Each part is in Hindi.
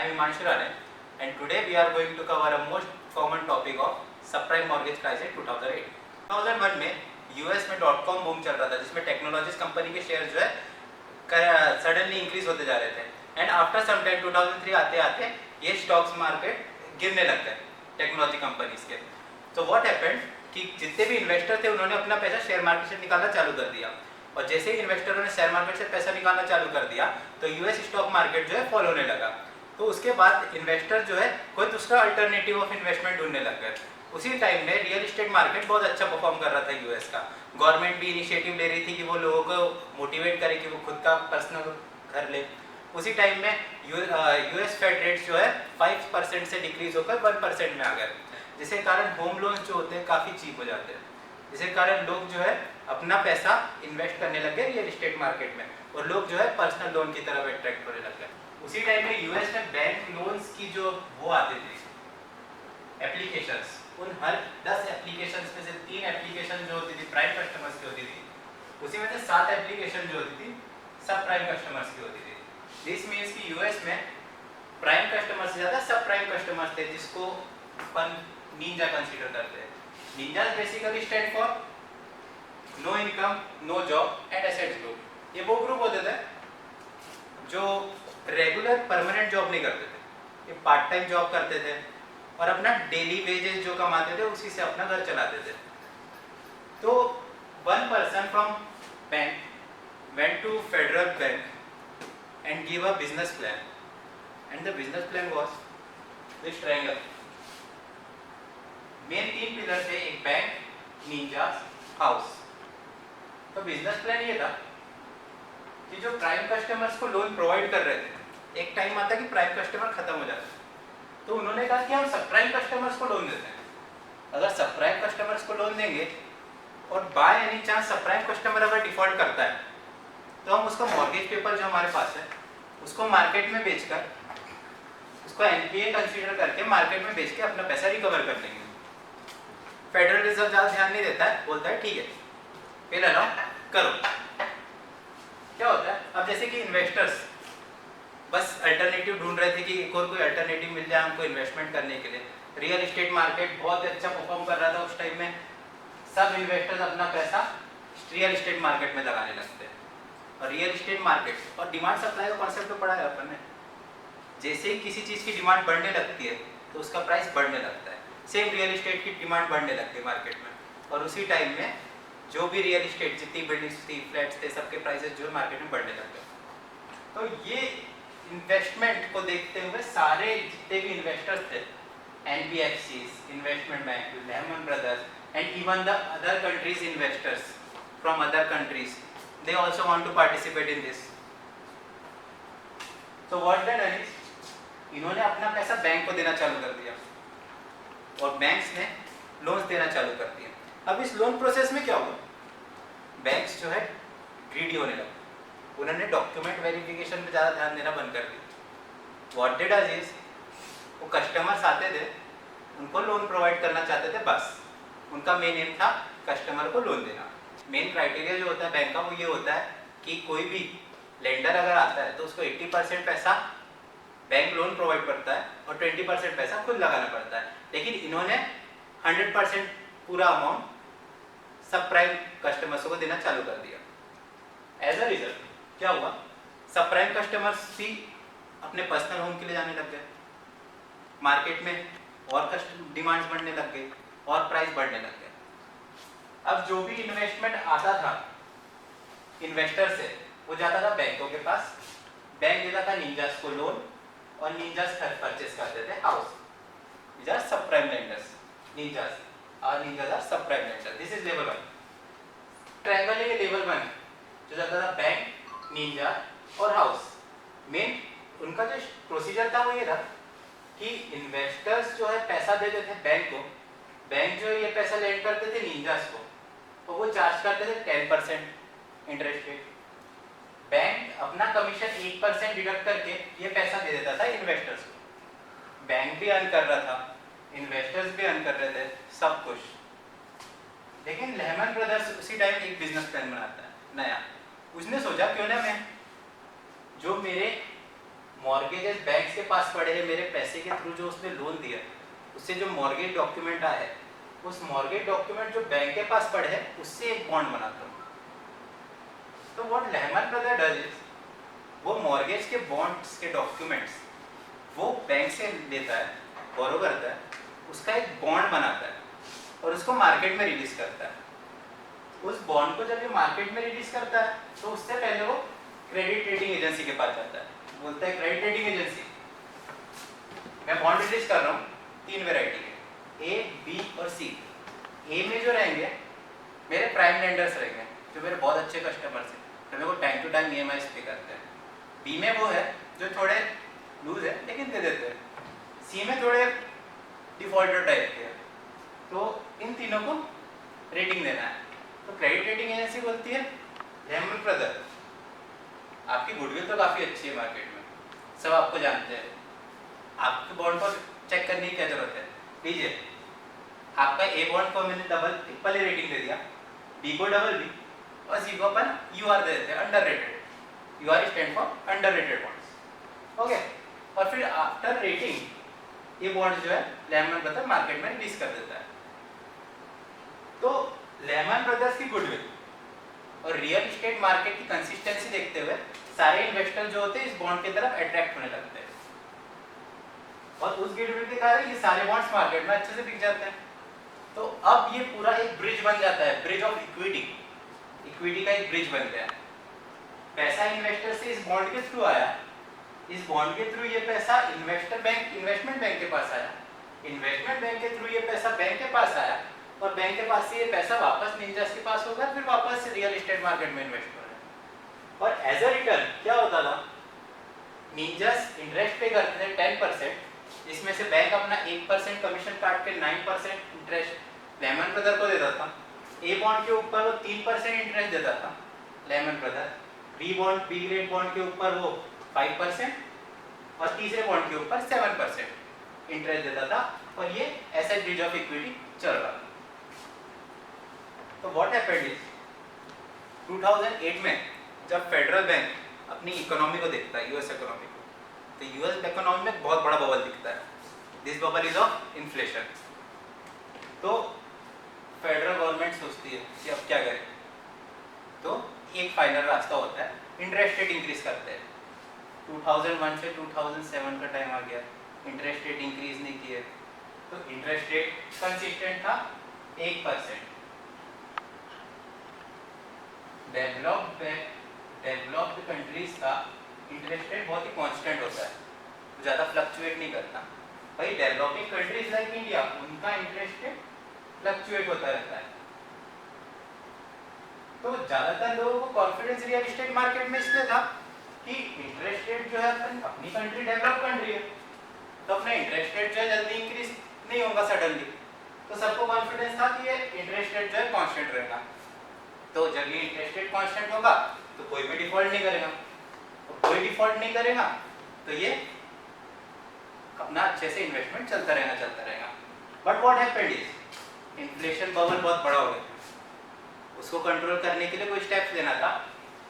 I am Himanshu Rane, and today we are going to cover a most common topic of subprime mortgage crisis 2008. 2001 में यूएस में .com बूम चल रहा था जिसमें टेक्नोलॉजीज कंपनी के शेयर जो है सडनली इंक्रीज होते जा रहे थे एंड आफ्टर सम टाइम 2003 आते आते ये स्टॉक्स मार्केट गिरने लग गए टेक्नोलॉजी कंपनीज के। तो व्हाट हैपेंड कि जितने भी इन्वेस्टर थे उन्होंने अपना पैसा शेयर मार्केट से निकालना चालू कर दिया और जैसे ही इन्वेस्टरों ने शेयर मार्केट से पैसा निकालना चालू कर दिया तो यूएस स्टॉक मार्केट जो है फॉल होने लगा। तो उसके बाद इन्वेस्टर जो है कोई दूसरा अल्टरनेटिव ऑफ इन्वेस्टमेंट ढूंढने लग गए। उसी टाइम में रियल एस्टेट मार्केट बहुत अच्छा परफॉर्म कर रहा था यूएस का। गवर्नमेंट भी इनिशिएटिव ले रही थी कि वो लोगों को मोटिवेट करे कि वो खुद का पर्सनल घर ले। उसी टाइम में यूएस फेड रेट जो है 5% से डिक्रीज होकर 1% में आ गए, जिसके कारण होम लोन्स जो होते हैं काफ़ी चीप हो जाते हैं, जिसके कारण लोग जो है अपना पैसा इन्वेस्ट करने लगे रियल एस्टेट मार्केट में और लोग जो है पर्सनल लोन की तरफ अट्रैक्ट होने लग गए। उसी टाइम में यूएस में बैंक लोन्स की जो वो आते थे एप्लीकेशंस, उन हर 10 एप्लीकेशंस में से 3 एप्लीकेशन जो होती थी प्राइम कस्टमर्स की होती थी, उसी में से 7 एप्लीकेशन जो होती थी सब प्राइम कस्टमर्स की होती थी। दिस मीन्स कि यूएस में प्राइम कस्टमर्स से ज़्यादा सब प्राइम कस्टमर्स थे, जिसको अपन निंजा कंसीडर करते हैं। Ninja basically stand for no income, no job and assets group. ये वो ग्रुप होते थे जो रेगुलर परमानेंट जॉब नहीं करते थे, ये पार्ट टाइम जॉब करते थे और अपना डेली वेजेस जो कमाते थे उसी से अपना घर चलाते थे। तो one person from bank went to federal bank and give a business plan and the business plan was this triangle. Main 3 pillar थे, एक बैंक, निंजा, हाउस। तो बिजनेस प्लान ये था कि जो प्राइम कस्टमर्स को लोन प्रोवाइड कर रहे थे, एक टाइम आता कि प्राइम कस्टमर खत्म हो जाता, तो उन्होंने कहा कि हम सब प्राइम कस्टमर्स को लोन देते हैं। अगर सब प्राइम कस्टमर्स को लोन देंगे और बाय एनी चांस सब प्राइम कस्टमर अगर डिफॉल्ट करता है तो हम उसका मॉर्गेज पेपर जो हमारे पास है उसको मार्केट में बेचकर, उसको एनपीए कंसीडर करके मार्केट में बेच के अपना पैसा रिकवर कर लेंगे। फेडरल रिजर्व ज़्यादा ध्यान नहीं देता है, बोलता है ठीक है पे ले लो करो। क्या होता है अब जैसे कि इन्वेस्टर्स बस अल्टरनेटिव ढूंढ रहे थे कि एक और कोई अल्टरनेटिव मिल जाए हमको इन्वेस्टमेंट करने के लिए। रियल एस्टेट मार्केट बहुत अच्छा परफॉर्म कर रहा था उस टाइम में, सब इन्वेस्टर्स अपना पैसा रियल एस्टेट मार्केट में लगाने लगते हैं। और रियल एस्टेट मार्केट और डिमांड सप्लाई का कॉन्सेप्ट तो पढ़ा है अपन ने। जैसे ही किसी चीज़ की डिमांड बढ़ने लगती है तो उसका प्राइस बढ़ने लगता है, सेम रियल एस्टेट की डिमांड बढ़ने लगती है मार्केट में। और उसी टाइम में जो भी रियल एस्टेट जितनी बिल्डिंग्स थी, फ्लैट्स थे, सबके प्राइसेस जो है मार्केट में बढ़ने लग गए। तो ये इन्वेस्टमेंट को देखते हुए सारे जितने भी इन्वेस्टर्स थे, NBFCs, investment bank, Lehman Brothers and even the other countries investors from other countries, they also want to participate in this. So what they done is, इन्होंने अपना पैसा बैंक को देना चालू कर दिया और बैंक्स ने लोन्स देना चालू कर दिया। अब इस लोन प्रोसेस में क्या हुआ, बैंक्स जो है ग्रीडी होने लगे, उन्होंने डॉक्यूमेंट वेरिफिकेशन पे ज़्यादा ध्यान देना बंद कर दिया। व्हाट दे डज इज, वो कस्टमर्स आते थे, उनको लोन प्रोवाइड करना चाहते थे, बस उनका मेन एम था कस्टमर को लोन देना। मेन क्राइटेरिया जो होता है बैंक का वो ये होता है कि कोई भी लेंडर अगर आता है तो उसको 80% पैसा बैंक लोन प्रोवाइड करता है और 20% पैसा खुद लगाना पड़ता है। लेकिन इन्होंने 100% पूरा अमाउंट सब प्राइम कस्टमर्स को देना चालू कर दिया। एज अ रिजल्ट क्या हुआ, सब प्राइम कस्टमर्स भी अपने पर्सनल होम के लिए जाने लग गए, मार्केट में और डिमांड्स बढ़ने लग गई और प्राइस बढ़ने लग गए। अब जो भी इन्वेस्टमेंट आता था इन्वेस्टर से वो जाता था बैंकों के पास, बैंक देता था निंजास को लोन और निंजास परचेस करते थे house. These are subprime lenders, ninjas or ninjas are subprime lenders. This is level 1. Triangle है लेवल 1 जो जाता था बैंक, निंजा और हाउस। मेन उनका जो प्रोसीजर था वो ये था कि इन्वेस्टर्स जो है पैसा देते थे बैंक को, बैंक जो ये पैसा लेंड करते थे निंजास को और वो चार्ज करते थे 10% इंटरेस्ट रेट। बैंक अपना कमीशन 1% डिडक्ट करके ये पैसा दे देता था इन्वेस्टर्स को। बैंक भी अर्न कर रहा था, इन्वेस्टर्स भी अर्न कर रहे थे, सब कुछ। लेकिन लेहमन ब्रदर्स उसी टाइम एक बिजनेस प्लान बनाता है नया। उसने सोचा क्यों ना मैं जो मेरे मॉर्गेजेस बैंक के पास पड़े हैं मेरे पैसे के थ्रू जो उसने लोन दिया, उससे जो मॉर्गेज डॉक्यूमेंट आया है, उस मॉर्गेज डॉक्यूमेंट जो बैंक के पास पड़े हैं उससे एक बॉन्ड बनाता हूँ। तो what Lehman brother does is, वो मॉर्गेज के बॉन्ड्स के डॉक्यूमेंट्स वो बैंक से लेता है, बोरो करता है, उसका एक बॉन्ड बनाता है और उसको मार्केट में रिलीज करता है। उस बॉन्ड को जब ये मार्केट में रिलीज करता है तो उससे पहले वो क्रेडिट रेटिंग एजेंसी के पास जाता है, बोलता है क्रेडिट रेटिंग एजेंसी मैं बॉन्ड रिलीज कर रहा हूँ 3 वैरायटी के, ए, बी और सी। ए में जो रहेंगे मेरे प्राइम लेंडर्स रहेंगे जो मेरे बहुत अच्छे कस्टमर्स हैं, तो मेरे को टाइम टू टाइम EMI पे करते हैं। बी में वो है जो थोड़े लूज है लेकिन दे देते हैं। सी में थोड़े डिफॉल्टर टाइप के हैं। तो इन तीनों को रेटिंग देना है। तो क्रेडिट रेटिंग एजेंसी बोलती है लेहमैन ब्रदर आपकी गुडविल तो काफ़ी अच्छी है मार्केट में, सब आपको जानते हैं, आपके बॉन्ड को चेक करने की क्या जरूरत है, लीजिए आपका ए बॉन्ड को मैंने ट्रिपल ए रेटिंग दे दिया, बी को डबल बी और सी को अपन UR दे देते हैं, under rated. UR stand for under rated bonds. Okay, और फिर आफ्टर रेटिंग ये बॉन्ड जो है लेहमैन ब्रदर मार्केट में रिलीज कर देता है। तो लेहमैन ब्रदर्स की गुडविल और रियल एस्टेट मार्केट की कंसिस्टेंसी देखते हुए सारे इन्वेस्टर जो होते हैं इस बॉन्ड की तरफ अट्रैक्ट होने लगते हैं और उस गुडविल के कारण ये सारे बॉन्ड्स मार्केट में अच्छे से बिक जाते हैं। तो अब ये पूरा एक ब्रिज बन जाता है, ब्रिज ऑफ इक्विटी, इक्विटी का एक ब्रिज बन गया। पैसा इन्वेस्टर से इस बॉन्ड के थ्रू आया, इस बॉन्ड के थ्रू ये पैसा इन्वेस्टमेंट बैंक के पास आया, इन्वेस्टमेंट बैंक के थ्रू ये पैसा बैंक के पास आया और बैंक के पास से ये पैसा वापस निंजास के पास होगा, फिर वापस रियल एस्टेट मार्केट में इन्वेस्ट हो रहा है। और एज अ रिटर्न क्या होता था, निंजास इंटरेस्ट पे करते थे 10%, जिसमें से बैंक अपना 1% कमीशन काट के 9% इंटरेस्ट लेहमैन ब्रदर को देता था। ए बॉन्ड के ऊपर वो 3% इंटरेस्ट देता था Lehman brother, B grade bond के ऊपर वो 5% और तीसरे बॉन्ड के ऊपर 7% इंटरेस्ट देता था और ये एसेट ब्रिज ऑफ इक्विटी चल रहा था। तो व्हाट हैपेंड इज 2008 में जब फेडरल बैंक अपनी इकोनॉमी को देखता है, यूएस इकोनॉमी को, तो यूएस इकोनॉमी में बहुत बड़ा बबल दिखता है। This bubble is of inflation. तो फेडरल गवर्नमेंट सोचती है कि अब क्या करें, तो एक फाइनल रास्ता होता है, इंटरेस्ट रेट इंक्रीज करते हैं। 2001 से 2007 का टाइम आ गया, इंटरेस्ट रेट इंक्रीज नहीं किए, तो इंटरेस्ट रेट कंसिस्टेंट था 1%। डेवलप्ड कंट्रीज का इंटरेस्ट रेट बहुत ही कांस्टेंट होता है, ज़्यादा फ्लक्चुएट नहीं करता। भाई डेवलपिंग कंट्रीज लाइक इंडिया, उनका इंटरेस्ट रेट फ्लक्चुएट होता रहता है। तो ज़्यादातर लोगों को कॉन्फिडेंस रियल एस्टेट मार्केट में इसलिए था कि इंटरेस्ट रेट जो है अपनी कंट्री डेवलप कंट्री है, तो अपना इंटरेस्ट रेट जो है जल्दी इंक्रीज नहीं होगा सडनली, तो सबको कॉन्फिडेंस था कि ये इंटरेस्ट रेट जो है कांस्टेंट रहेगा। तो जब ये इंटरेस्ट रेट कांस्टेंट होगा तो कोई भी डिफॉल्ट नहीं करेगा, और कोई डिफॉल्ट नहीं करेगा तो ये अपना अच्छे से इन्वेस्टमेंट चलता रहेगा। But what happened is inflation bubble बहुत बड़ा हो गया, उसको कंट्रोल करने के लिए कोई स्टेप्स लेना था।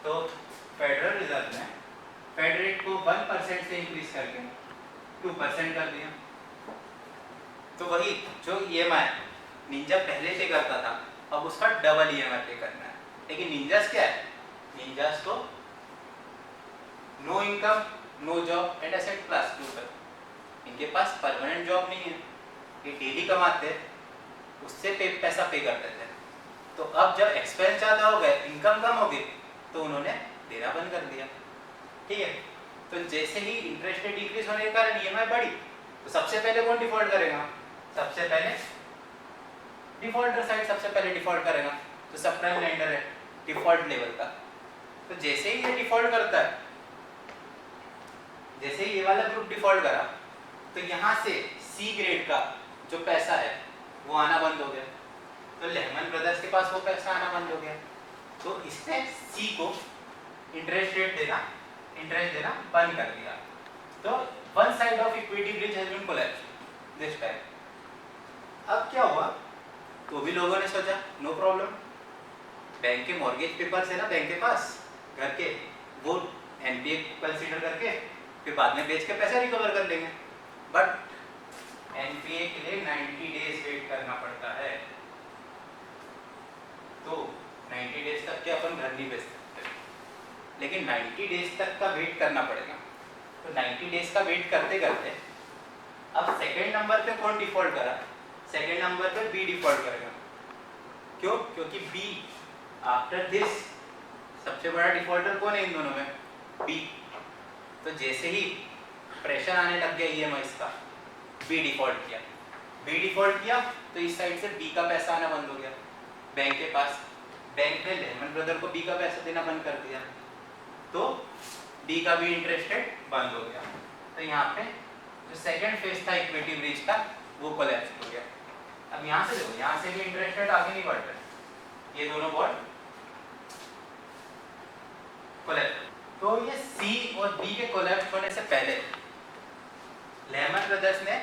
तो फेडरल रिजर्व ने फेड रेट को 1% से इंक्रीज करके 2% कर दिया। तो वही जो EMI निंजा पहले पे करता था, अब उसका डबल EMI पे करना है। लेकिन निंजास क्या है, निंजास तो no income no job and asset class group, इनके पास परमानेंट जॉब नहीं है, ये डेली कमाते उससे पैसा पे करते थे। तो अब जब एक्सपेंस ज़्यादा हो गए, इनकम कम हो गई, तो उन्होंने देना बंद कर दिया। ठीक है, तो जैसे ही इंटरेस्ट रेट डिक्रीज होने के कारण EMI बढ़ी, तो सबसे पहले कौन डिफॉल्ट करेगा, सबसे पहले डिफॉल्टर साइड सबसे पहले डिफॉल्ट करेगा। तो सब प्राइम लेंडर है डिफॉल्ट लेवल का, तो जैसे ही ये डिफॉल्ट करता है, जैसे ही ये वाला ग्रुप डिफॉल्ट करा, तो यहाँ से सी ग्रेड का जो पैसा है वो आना बंद हो गया। तो लेहमैन ब्रदर्स के पास वो पैसा आना बंद हो गया, तो इसने सी को इंटरेस्ट देना बंद कर दिया। तो one side of equity bridge has been collapsed this time. अब क्या हुआ, तो भी लोगों ने सोचा नो प्रॉब्लम, बैंक के मॉर्गेज पेपर्स है ना बैंक के पास घर के, वो NPA कंसीडर करके फिर बाद में बेच के पैसा रिकवर कर लेंगे। बट एनपीए के लिए 90 डेज वेट करना पड़ता है, तो 90 डेज तक के अपन घर नहीं बेच सकते, लेकिन 90 डेज तक का वेट करना पड़ेगा। तो 90 डेज का वेट करते करते अब सेकेंड नंबर पे कौन डिफॉल्ट करा, सेकेंड नंबर पे बी डिफॉल्ट करेगा। क्यों? क्योंकि बी आफ्टर दिस सबसे बड़ा डिफॉल्टर कौन है इन दोनों में, बी। तो जैसे ही प्रेशर आने लग गया ईएमआईस का, बी डिफॉल्ट किया, बी डिफॉल्ट किया तो इस साइड से बी का पैसा आना बंद हो गया बैंक के पास। बैंक ने लेमन ब्रदर को बी का पैसा देना बंद कर दिया, तो बी का भी इंटरेस्ट रेट बंद हो गया। तो यहाँ पे जो सेकंड फेज था इक्विटी ब्रीच का, वो कोलैप्स हो गया। अब यहाँ से देखो, यहाँ से भी इंटरेस्ट रेट आगे नहीं बढ़ रहा है, ये दोनों बॉन्ड कोलैप्स। तो ये सी और बी के कोलैप्स होने से पहले लेमन ब्रदर्स ने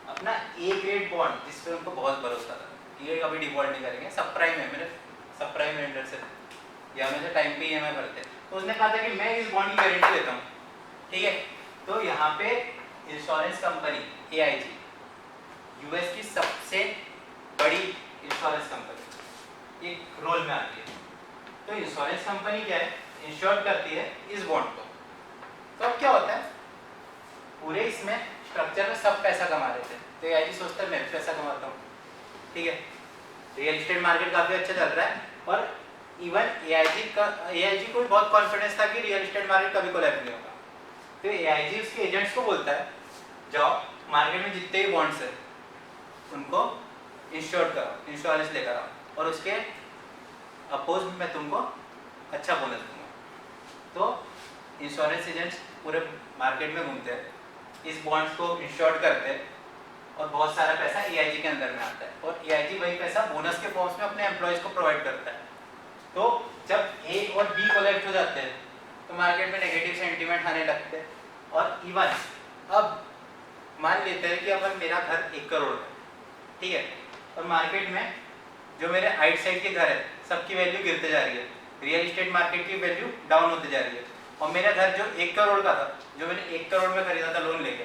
अपना ए ग्रेड बॉन्ड, जिस पे उनको बहुत भरोसा था, ये कभी डिफॉल्ट नहीं करेंगे, सब प्राइम है, मेरे सब प्राइम लेंडर से या हमेशा टाइम पे ईएमआई भरते हैं, तो उसने कहा था कि मैं इस बॉन्ड की गारंटी देता हूँ, ठीक है। तो यहाँ पे इंश्योरेंस कंपनी एआईजी, यूएस की सबसे बड़ी इंश्योरेंस कंपनी, एक रोल में आती है। तो इंश्योरेंस कंपनी क्या है, इंश्योर करती है इस बॉन्ड को। तो अब क्या होता है, पूरे इसमें स्ट्रक्चर में सब पैसा कमा रहे थे, तो एआईजी सोचता है मैं भी पैसा कमाता हूँ, ठीक है। रियल एस्टेट मार्केट काफ़ी अच्छा चल रहा है, और इवन एआईजी को भी बहुत कॉन्फिडेंस था कि रियल एस्टेट मार्केट कभी कोलैप्स नहीं होगा। तो एआईजी उसके एजेंट्स को बोलता है, जाओ मार्केट में जितने भी बॉन्ड्स हैं उनको इंश्योर करो, इंश्योरेंस लेकर आओ, और उसके अपोज में मैं तुमको अच्छा बोनस दूंगा। तो इंश्योरेंस एजेंट्स पूरे मार्केट में घूमते हैं, इस बॉन्ड्स को इंश्योर करते हैं, और बहुत सारा पैसा एआईजी के अंदर में आता है, और एआईजी वही पैसा बोनस के फॉर्म्स में अपने एम्प्लॉयज को प्रोवाइड करता है। तो जब ए और बी कोलैप्स हो जाते हैं तो मार्केट में नेगेटिव सेंटीमेंट आने लगते हैं, और इवन अब मान लेते हैं कि अपन मेरा घर 1 करोड़ है, ठीक है, और मार्केट में जो मेरे आइट साइड के घर है सबकी वैल्यू गिरते जा रही है, रियल एस्टेट मार्केट की वैल्यू डाउन होती जा रही है, और मेरा घर जो 1 करोड़ का था, जो मैंने 1 करोड़ में खरीदा था लोन लेके,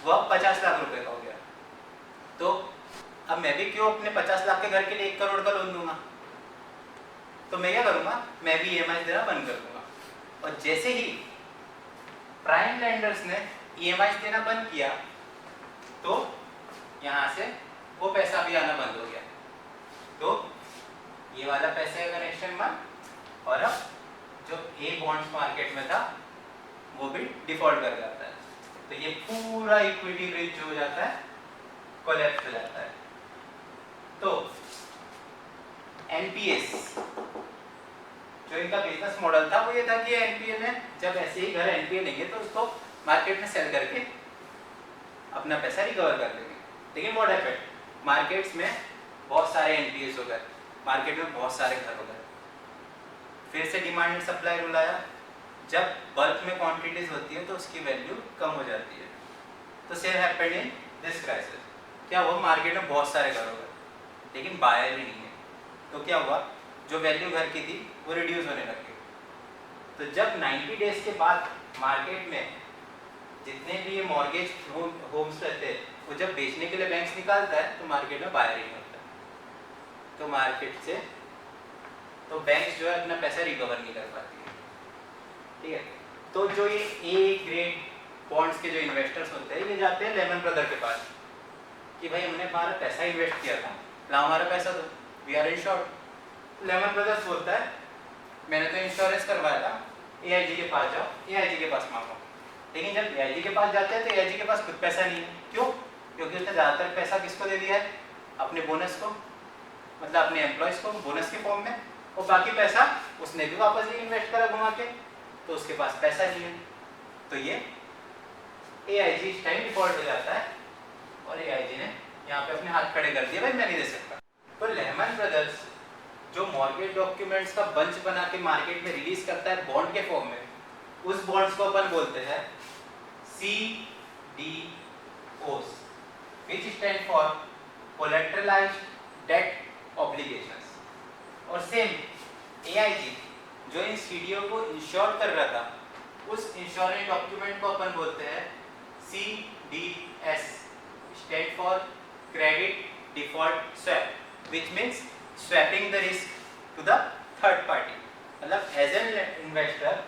वो अब 50 लाख रुपए का हो गया। तो अब मैं भी क्यों अपने 50 लाख के घर के लिए 1 करोड़ का लोन दूंगा, तो मैं क्या करूंगा, मैं भी ईएमआई देना बंद कर दूंगा। और जैसे ही प्राइम लेंडर्स ने ईएमआई देना बंद किया, तो यहाँ से वो पैसा भी आना बंद हो गया, तो ये वाला पैसे का कनेक्शन बंद, और अब जो ए बॉन्ड्स मार्केट में था वो भी डिफॉल्ट कर जाता है। तो ये पूरा इक्विटी ब्रीच जो हो जाता है, कोलैप्स हो जाता है। तो एनपीएस जो इनका बिजनेस मॉडल था वो ये था कि एनपीए में जब ऐसे ही घर एनपीए लेंगे तो उसको मार्केट में सेल करके अपना पैसा रिकवर कर लेंगे। लेकिन व्हाट हैपेंड, मार्केट्स में बहुत सारे एनपीएस हो गए, मार्केट में बहुत सारे घर हो गए, फिर से डिमांड एंड सप्लाई रूल आया, जब बल्क में क्वांटिटीज होती है तो उसकी वैल्यू कम हो जाती है। तो same happened in this crisis, क्या हुआ, मार्केट में बहुत सारे घर हो गए लेकिन बायर ही नहीं है, तो क्या हुआ, जो वैल्यू घर की थी वो रिड्यूस होने लगी। तो जब 90 डेज के बाद मार्केट में जितने भी ये मॉर्गेज होम्स रहते हैं वो जब बेचने के लिए बैंक्स निकालता है तो मार्केट में बायर ही नहीं होता, तो मार्केट से तो बैंक्स जो है अपना पैसा रिकवर नहीं कर पाती है, ठीक है। तो जो ये ए ग्रेड बॉन्ड्स के जो इन्वेस्टर्स होते हैं ये जाते हैं लेमन ब्रदर के पास कि भाई हमने हमारा पैसा इन्वेस्ट किया था, ला हमारा पैसा दो, we are insured. Lehman Brothers बोलता है मैंने तो इंश्योरेंस करवाया था, एआईजी के पास जाओ, एआईजी के पास मांगो। लेकिन जब एआईजी के पास जाते हैं तो एआईजी के पास खुद पैसा नहीं है, क्यों, क्योंकि उसने ज़्यादातर पैसा किसको दे दिया है, अपने बोनस को, मतलब अपने एम्प्लॉयज़ को बोनस के फॉर्म में, और बाकी पैसा उसने भी वापस ही इन्वेस्ट करा घुमा के, तो उसके पास पैसा नहीं है। तो ये एआईजी इस टाइम डिफॉल्ट हो जाता है और एआईजी ने यहाँ पे अपने हाथ खड़े कर दिए, भाई मैं नहीं दे सकता। तो लेमन ब्रदर्स जो मॉर्गेज डॉक्यूमेंट्स का बंच बना के मार्केट में रिलीज करता है बॉन्ड के फॉर्म में, उस बॉन्ड्स को अपन बोलते हैं CDOs, which stand for collateralized debt obligations। और सेम AIG जो इन CDO को इंश्योर कर रहा था उस इंश्योरेंस डॉक्यूमेंट को अपन बोलते हैं CDS, stand for credit default swap, which means swapping the risk to the third party. मतलब एज एन इन्वेस्टर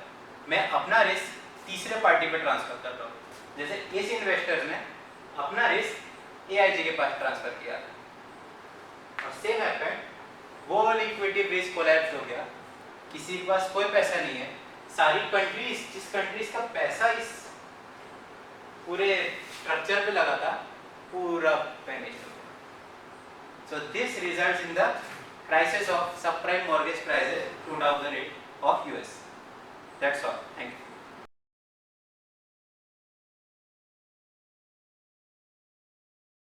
मैं अपना रिस्क तीसरे पार्टी पे ट्रांसफर कर रहा हूँ। जैसे इस इन्वेस्टर ने अपना रिस्क AIG के पास ट्रांसफर किया था और सेम हैपेंड, वो लिक्विडिटी रिस्क कोलैप्स हो गया, किसी के पास कोई पैसा नहीं है, सारी कंट्रीज, जिस कंट्रीज का पैसा इस पूरे स्ट्रक्चर पे लगा था, पूरा वैनिश हो गया। So this results in the crisis of subprime mortgage crisis 2008 of US. That's all. Thank you.